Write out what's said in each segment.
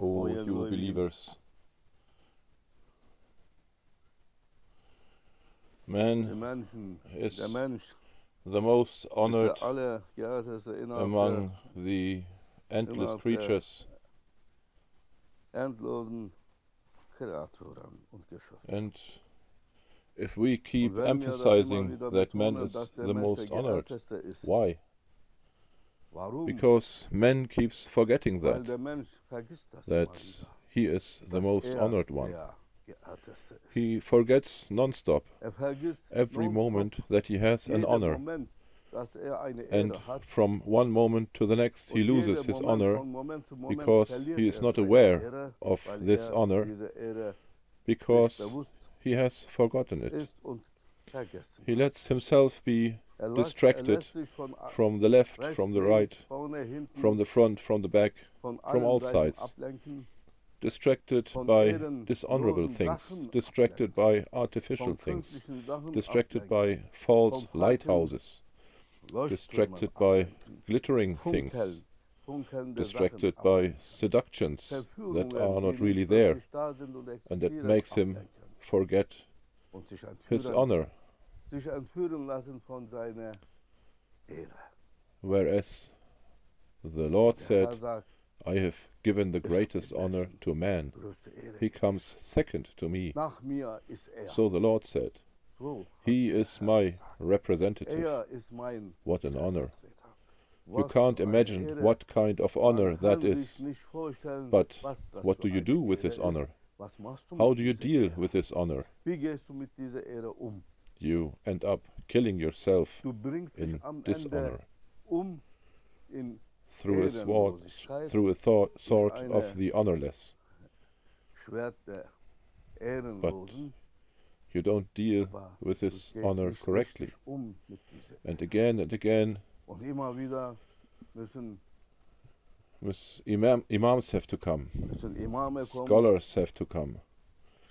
O you believers, man is the most honored among the endless creatures, and if we keep emphasizing that man is the most honored, why? Because man keeps forgetting that he is the most honored one. He forgets non-stop every moment that he has an honor, and from one moment to the next he loses his honor because he is not aware of this honor, because he has forgotten it. He lets himself be distracted from the left, from the right, from the front, from the back, from all sides, distracted by dishonorable things, distracted by artificial things, distracted by false lighthouses, distracted by glittering things, distracted by seductions that are not really there, and that makes him forget his honor. Whereas the Lord said, I have given the greatest honor to man. He comes second to me. So the Lord said, he is my representative. What an honor. You can't imagine what kind of honor that is. But what do you do with this honor? How do you deal with this honor? You end up killing yourself in dishonor through a sword of the honorless. But you don't deal with this honor correctly. And again, imams have to come, scholars have to come,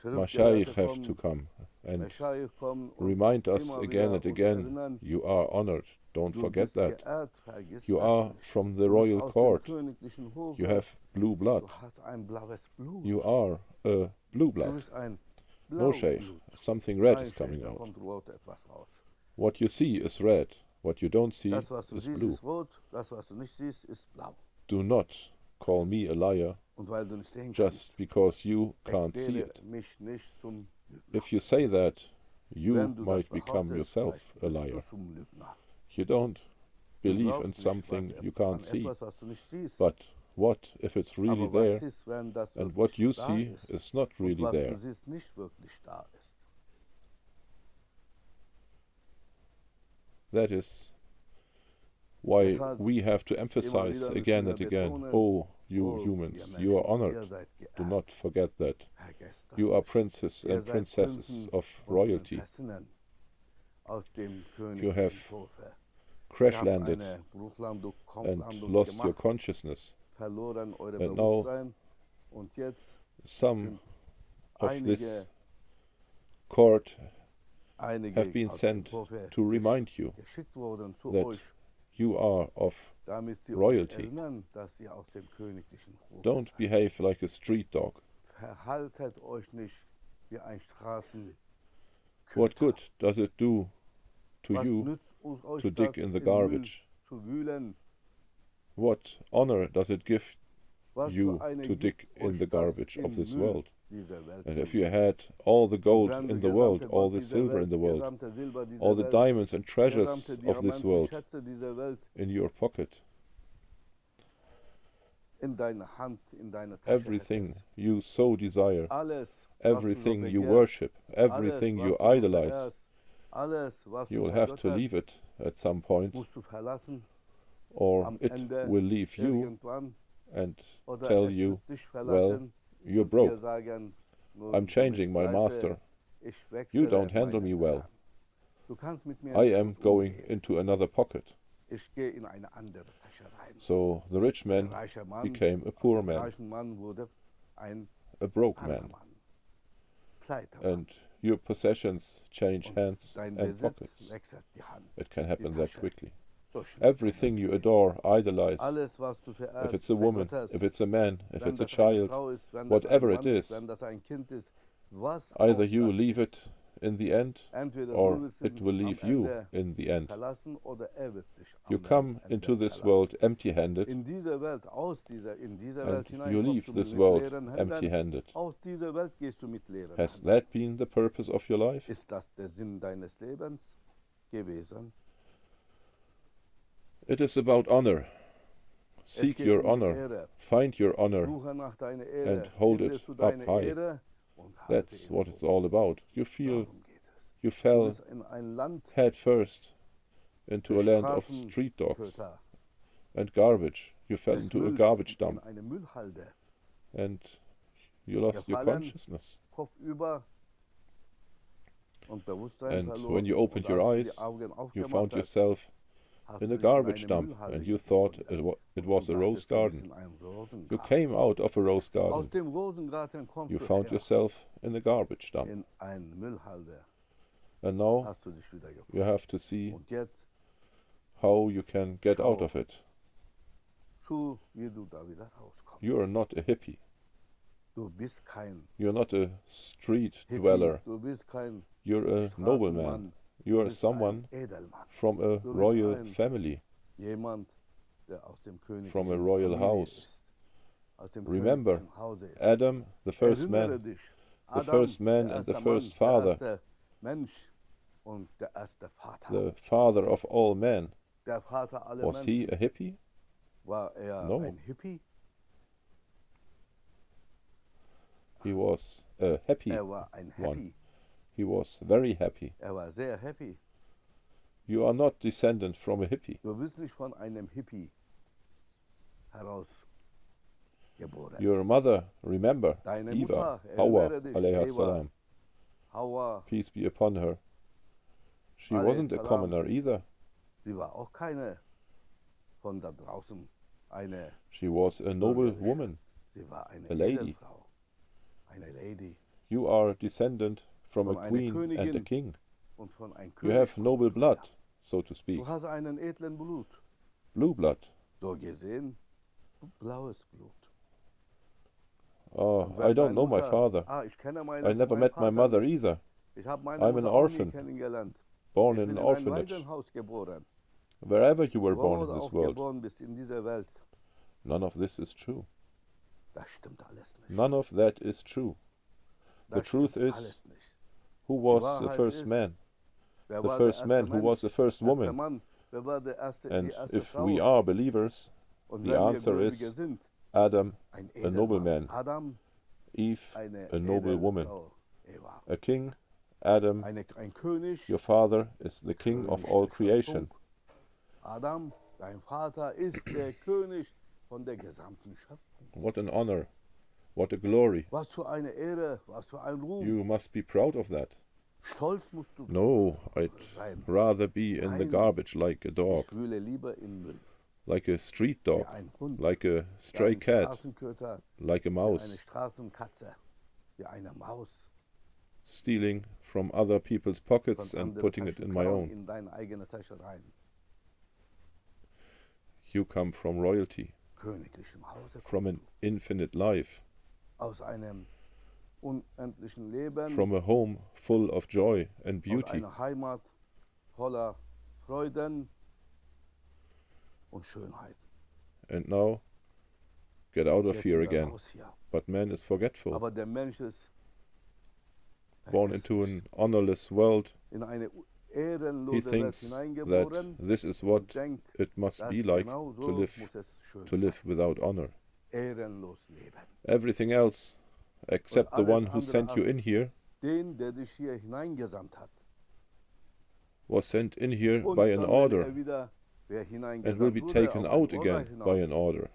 Mashaykh have to come and remind us again and again, you are honored, don't forget that. You are from the royal court, you have blue blood, you are a blue blood. No, Sheikh, something red is coming out. What you see is red, what you don't see is blue. Do not call me a liar just because you can't see it. If you say that, you might become yourself a liar. You don't believe in something you can't see. But what if it's really there, and what you see is not really there? That is why we have to emphasize again and again, oh, you humans, you are honored. Do not forget that. You are princes and princesses of royalty. You have crash landed and lost your consciousness. And now some of this court have been sent to remind you that you are of royalty. Don't behave like a street dog. What good does it do to you to dig in the garbage? What honor does it give you to dig in the garbage of this world? And if you had all the gold in the world, all the silver in the world, all the diamonds and treasures of this world in your pocket, everything you so desire, everything you worship, everything you idolize, you will have to leave it at some point, or it will leave you and tell you, well, you're broke. I'm changing my master. You don't handle me well. I am going into another pocket. So the rich man became a poor man, a broke man. And your possessions change hands and pockets. It can happen that quickly. Everything you adore, idolize, if it's a woman, if it's a man, if it's a child, whatever it is, either you leave it in the end, or it will leave you in the end. You come into this world empty-handed, and you leave this world empty-handed. Has that been the purpose of your life? It is about honor. Seek your honor, find your honor, and hold it up high. That's what it's all about. You fell head first into a land of street dogs and garbage. You fell into a garbage dump, and you lost your consciousness. And when you opened your eyes, you found yourself in a garbage dump, and you thought it was a rose garden. You came out of a rose garden. You found yourself in a garbage dump. And now you have to see how you can get out of it. You are not a hippie. You're not a street dweller. You're a nobleman. You are someone from a royal family, from a royal house. Remember, Adam, the first man and the first father, the father of all men. Was he a hippie? No. He was a happy one. He was very happy. You are not descendant from a hippie. Your mother, remember, Eva, Hawa, alayha salam, peace be upon her. She wasn't a commoner either. She was a noble woman, a lady. You are descendant from a queen and a king. You have noble blood, so to speak. Blue blood. Oh, I don't know my father. I never met my mother either. I'm an orphan, born in an orphanage. Wherever you were born in this world, none of this is true. None of that is true. The truth is, who was the first man? The first man who was the first woman? And if we are believers, the answer is Adam, a nobleman, Eve, a noble woman, a king, Adam, your father is the king of all creation. What an honor, what a glory. You must be proud of that. No, I'd rather be in the garbage like a dog, like a street dog, like a stray cat, like a mouse, stealing from other people's pockets and putting it in my own. You come from royalty, from an infinite life, from a home full of joy and beauty, and now get out of here again. But man is forgetful, born into an honorless world. He thinks that this is what it must be like to live without honor. Everything else, except the one who sent you in here, was sent in here by an order and will be taken out again by an order.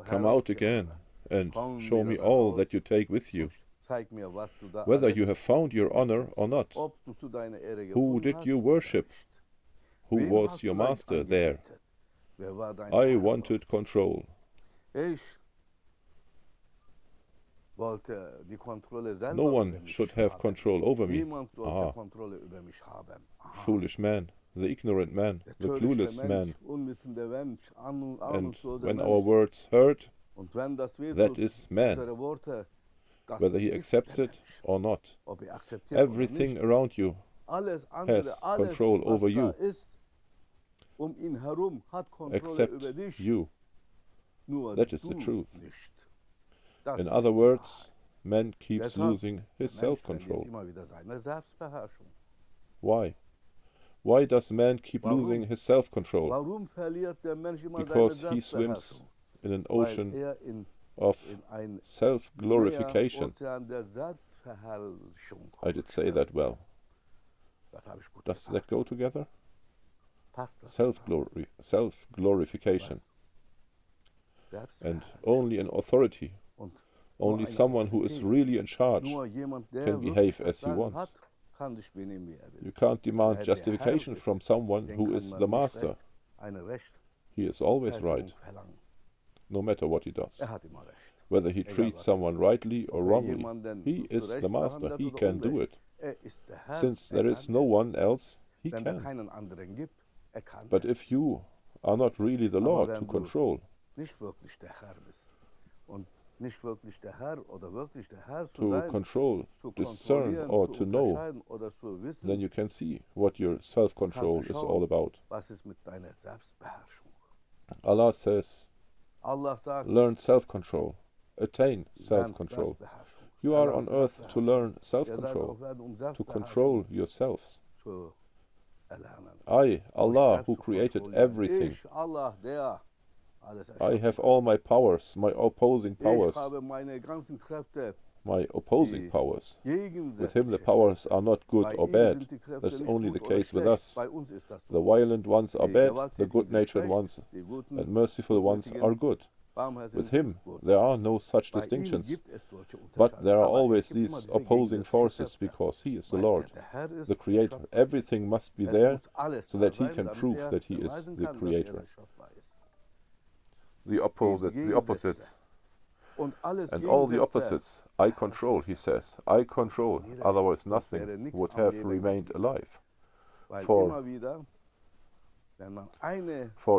Come out again and show me all that you take with you, whether you have found your honor or not. Who did you worship? Who was your master there? I wanted control. No one should have control over me. Ah, foolish man, the ignorant man, the clueless man. And when our words hurt, that is man, whether he accepts it or not. Everything around you has control over you, except you. That is the truth. In other words, man keeps losing his self-control. Why? Why does man keep losing his self-control? Because he swims in an ocean of self-glorification. I did say that well. Does that go together? Self-glorification. And only an authority, only someone who is really in charge can behave as he wants. You can't demand justification from someone who is the master. He is always right, no matter what he does. Whether he treats someone rightly or wrongly, he is the master, he can do it. Since there is no one else, he can. But if you are not really the Lord to control, to control, discern, or to know, then you can see what your self-control is all about. Allah says, learn self-control, attain self-control. You are on earth to learn self-control, to control yourselves. I, Allah, who created everything, I have all my powers, my opposing powers. My opposing powers. With him the powers are not good or bad. That's only the case with us. The violent ones are bad, the good-natured ones and merciful ones are good. With him there are no such distinctions. But there are always these opposing forces because he is the Lord, the Creator. Everything must be there so that he can prove that he is the Creator. The opposites. And all the opposites, I control, he says. I control, otherwise nothing would have remained alive. For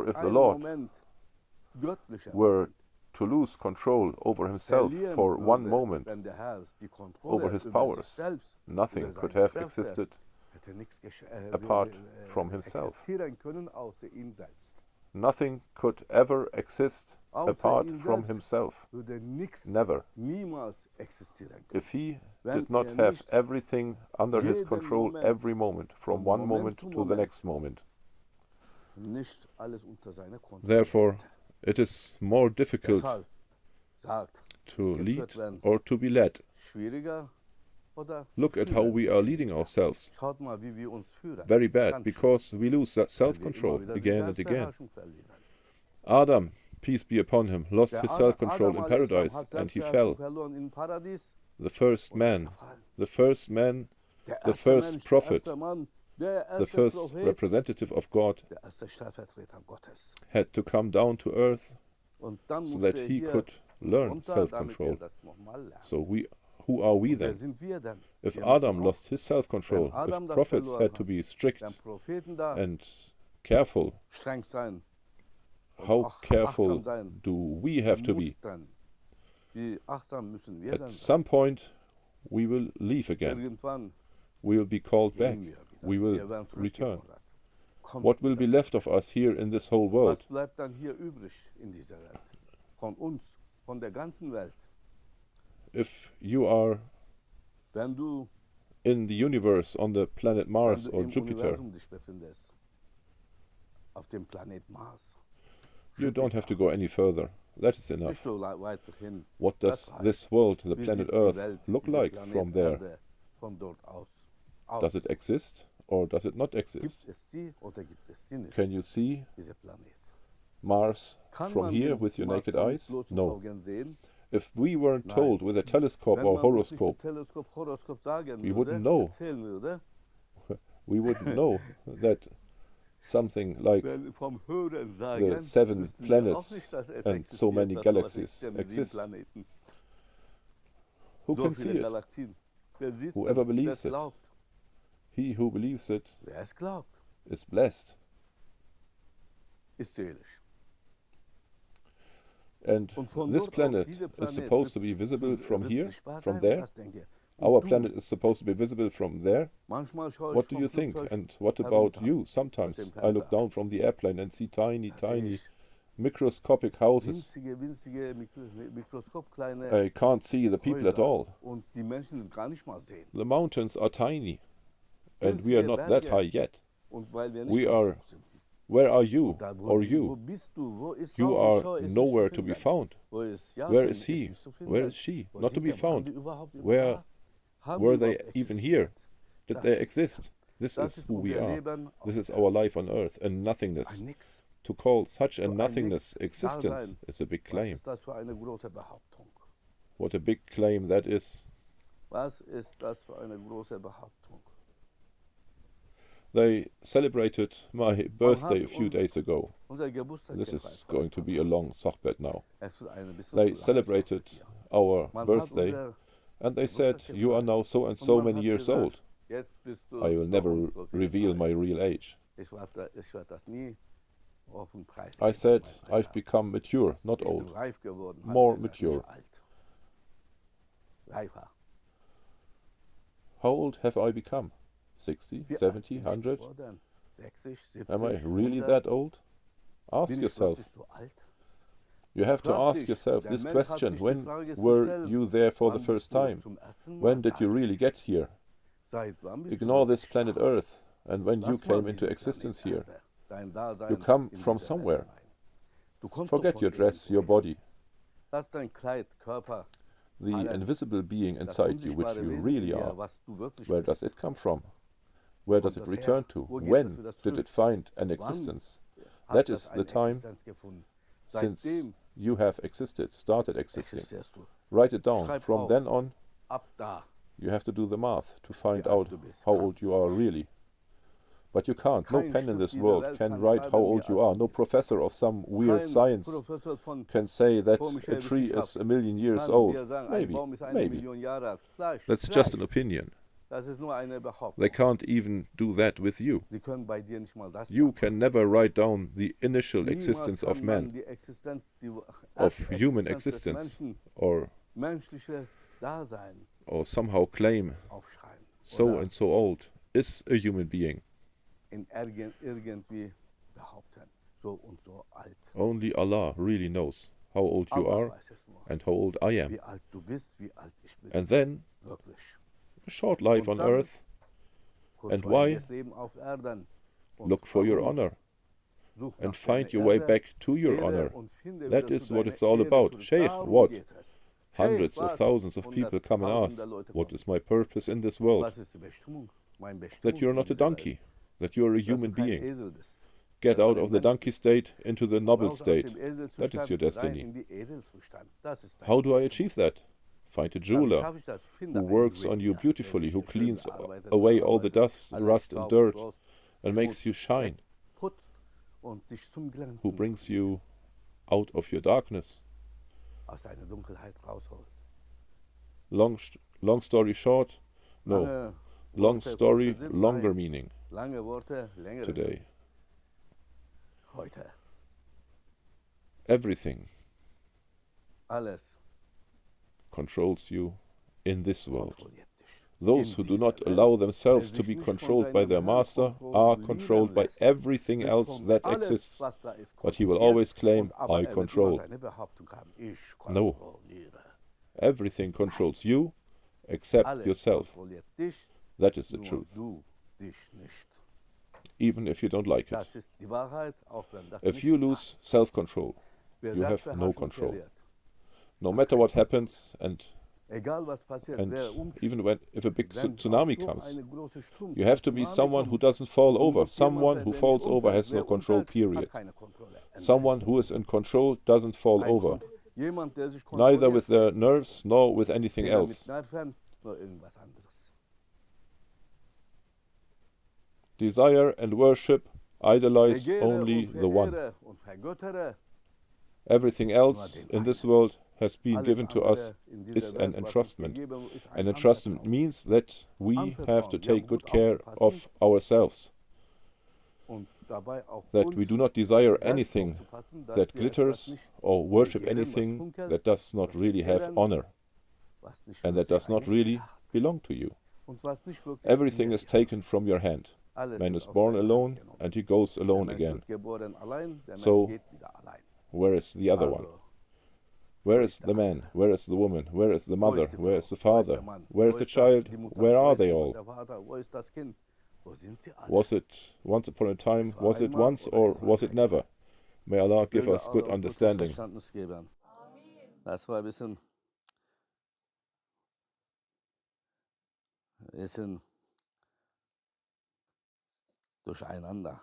if the Lord were to lose control over himself for one moment, over his powers, nothing could have existed apart from himself. Nothing could ever exist apart from himself. Never. If he did not have everything under his control every moment, from one moment to the next moment. Therefore, it is more difficult to lead or to be led. Look at how we are leading ourselves. Very bad, because we lose that self-control again and again. Adam, peace be upon him, lost his self-control in paradise and he fell. The first man, the first prophet, the first representative of God had to come down to earth so that he could learn self-control. So who are we then? If Adam lost his self-control, if prophets had to be strict and careful, how careful do we have to be? At some point we will leave again. We will be called back. We will return. What will be left of us here in this whole world? If you are in the universe on the planet Mars or Jupiter, you don't have to go any further. That is enough. What does this world, the planet Earth, look like from there? Does it exist or does it not exist? Can you see Mars from here with your naked eyes? No. If we weren't told with a telescope or horoscope, we wouldn't know. We wouldn't know that something like the 7 planets and so many galaxies exist. Who can see it? Whoever believes it. He who believes it is blessed. And this planet is supposed to be visible from here, from there. Our planet is supposed to be visible from there. What do you think? And what about you? Sometimes I look down from the airplane and see tiny, tiny, microscopic houses. I can't see the people at all. The mountains are tiny, and we are not that high yet. We are. Where are you, or you? You are nowhere to be found. Where is he? Where is she? Not to be found. Where were they even here? Did they exist? This is who we are. This is our life on earth, and nothingness. To call such a nothingness existence is a big claim. What a big claim that is. They celebrated my birthday a few days ago. This is going to be a long sohbet now. They celebrated our birthday, and they said, "You are now so and so many years old." I will never reveal my real age. I said, "I've become mature, not old, more mature." How old have I become? 60, 70, 100? Am I really that old? Ask yourself. You have to ask yourself this question. When were you there for the first time? When did you really get here? Ignore this planet Earth, and when you came into existence here. You come from somewhere. Forget your dress, your body. The invisible being inside you, which you really are. Where does it come from? Where does it return to? When did it find an existence? That is the time since you have existed, started existing. Write it down. From then on, you have to do the math to find out how old you are really. But you can't. No pen in this world can write how old you are. No professor of some weird science can say that a tree is 1,000,000 years old. Maybe. That's just an opinion. They can't even do that with you. You can never write down the initial existence of man, of human existence, or somehow claim so and so old is a human being. Only Allah really knows how old you are and how old I am. And then a short life on earth. And why? Look for your honor and find your way back to your honor. That is what it's all about. Sheikh, what? Hundreds of thousands of people come and ask, what is my purpose in this world? That you're not a donkey, that you're a human being. Get out of the donkey state into the noble state. That is your destiny. How do I achieve that? Find a jeweler who works on you beautifully, who cleans away all the dust, rust and dirt and makes you shine, who brings you out of your darkness. Long story short? No. Long story, longer meaning. Today. Everything controls you in this world. Those who do not allow themselves to be controlled by their master are controlled by everything else that exists. But he will always claim, I control. No. Everything controls you except yourself. That is the truth. Even if you don't like it. If you lose self-control, you have no control. No matter what happens, and even if a big tsunami comes, you have to be someone who doesn't fall over. Someone who falls over has no control, period. Someone who is in control doesn't fall over, neither with their nerves nor with anything else. Desire and worship idolize only the one. Everything else in this world has been given to us is an entrustment. An entrustment means that we have to take good care of ourselves, that we do not desire anything that glitters or worship anything that does not really have honor and that does not really belong to you. Everything is taken from your hand. Man is born alone and he goes alone again. So, where is the other one? Where is the man? Where is the woman? Where is the mother? Where is the father? Where is the child? Where are they all? Was it once upon a time? Was it once or was it never? May Allah give us good understanding. Das war ein bisschen durcheinander.